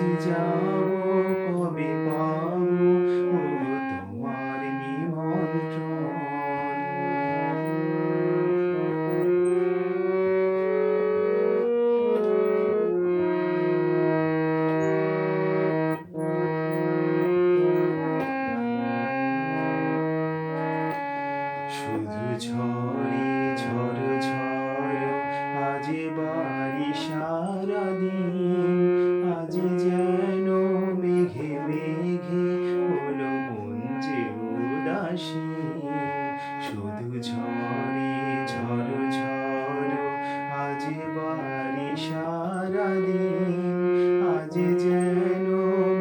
কাছে যাব কবে পাবো ওগো তোমার নিমন্ত্রণ। শুধু ঝড়ে ঝড় ঝড় আজ বাড়ি সারাদিন, আজ যেন মেঘে মেঘে হলো মন যে উদাসীন। শুধু ঝড়ে ঝড় ঝড় আজ বাড়ি সারাদিন, আজ যেন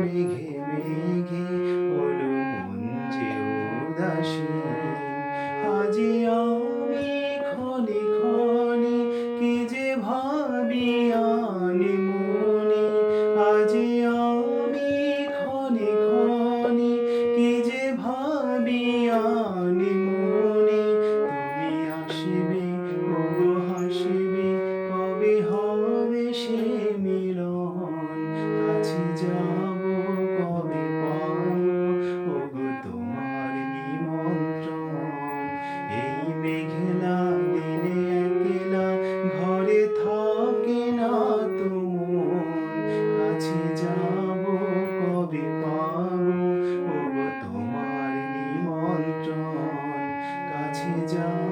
মেঘে মেঘে হলো মন যে উদাসীন। আজি আমি ক্ষণে ক্ষণে কি যে ভাবি আনে মনে, আজি আমি ক্ষণে ক্ষণে কি যে ভাবি আনে মনে। তুমি আসবে ওগো হাসবে কবে হবে সে মিলন, কাছে যাব কবে পাবো ওগো তোমার নিমন্ত্রণ। এই মেঘলা দিনে একলা ঘরে থাকে না তো মন, কাছে যাব কবে পাবো ওগো তোমার নিমন্ত্রণ, কাছে যাব।